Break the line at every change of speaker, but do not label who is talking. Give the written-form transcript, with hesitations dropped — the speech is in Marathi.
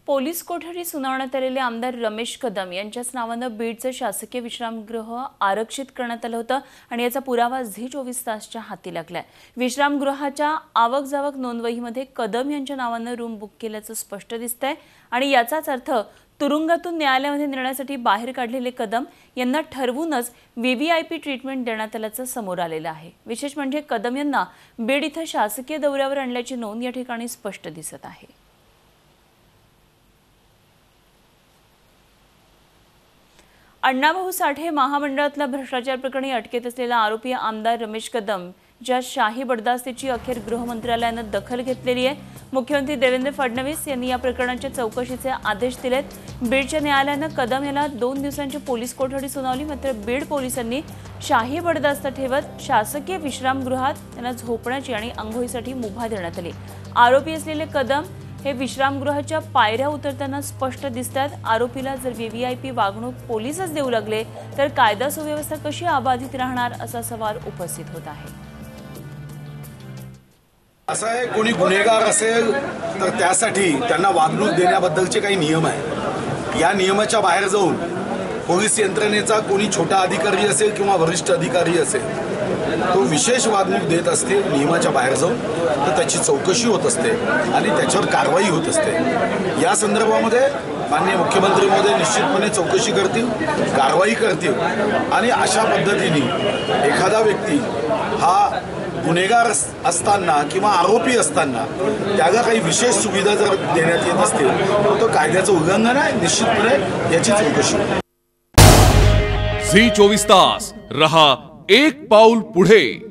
पोलीस कोठडी सुनावण्यात आलेले आमदार रमेश कदम यांच्याच नावाने बीडचं शासकीय विश्रामगृह आरक्षित करण्यात आलं होतं आणि याचा पुरावा झी 24 तासच्या हाती लागलाय। विश्रामगृहाच्या आवक-जावक नोंदवहीमध्ये कदम यांच्या नावाने रूम बुक केल्याचं स्पष्ट दिसतंय आणि याचाच अर्थ तुरुंगातून न्यायालयामध्ये नेण्यासाठी बाहेर काढलेले कदम यांना ठरवूनच व्हीव्हीआयपी ट्रीटमेंट देण्यात आल्याचं समोर आलेलं आहे। विशेष म्हणजे कदम यांना बीड इथं शासकीय दौऱ्यावर आणल्याची नोंद या ठिकाणी स्पष्ट दिसत आहे। अण्णाभाऊ साठे महामंडळातल्या भ्रष्टाचार प्रकरणी अटकेत असलेला आरोपी आमदार रमेश कदम ज्या शाही बडदास्तीची अखेर गृहमंत्रालयानं दखल घेतलेली आहे। मुख्यमंत्री देवेंद्र फडणवीस यांनी या प्रकरणाच्या चौकशीचे आदेश दिलेत। बीडच्या न्यायालयानं कदम याला 2 दिवसांची पोलीस कोठडी सुनावली, मात्र बीड पोलिसांनी शाही बडदास्त ठेवत शासकीय विश्रामगृहात त्यांना झोपण्याची आणि अंघोळीसाठी मुभा देण्यात आली। आरोपी असलेले कदम हे विश्रामगृहाच्या पायऱ्या उतरताना स्पष्ट दिसतात। आरोपीला जर व्हीव्हीआयपी वागणूक पोलीसच देऊ लागले तर कायदा सुव्यवस्था कशी अबाधित राहणार असा सवाल उपस्थित होत आहे।
असं आहे, कोणी गुन्हेगार असेल तर त्यासाठी त्यांना वागणूक देण्याबद्दलचे काही नियम आहेत। या नियमाच्या बाहेर जाऊन पोलीस यंत्रणेचा कोणी छोटा अधिकारी असेल किंवा वरिष्ठ अधिकारी असेल तो विशेष वागणूक देत असते नियमाच्या बाहेर जाऊन, तर त्याची चौकशी होत असते आणि त्याच्यावर कारवाई होत असते। या संदर्भामध्ये माननीय मुख्यमंत्री महोदय निश्चितपणे चौकशी करतील, कारवाई करतील आणि अशा पद्धतीने एखादा व्यक्ती हा गुन्हेगार असताना किंवा आरोपी असताना त्याला काही विशेष सुविधा जर देण्यात येत असतील तर तो कायद्याचं उल्लंघन आहे। निश्चितपणे याची चौकशी होईल।
झी 24 तास रहा एक पाऊल पुढे।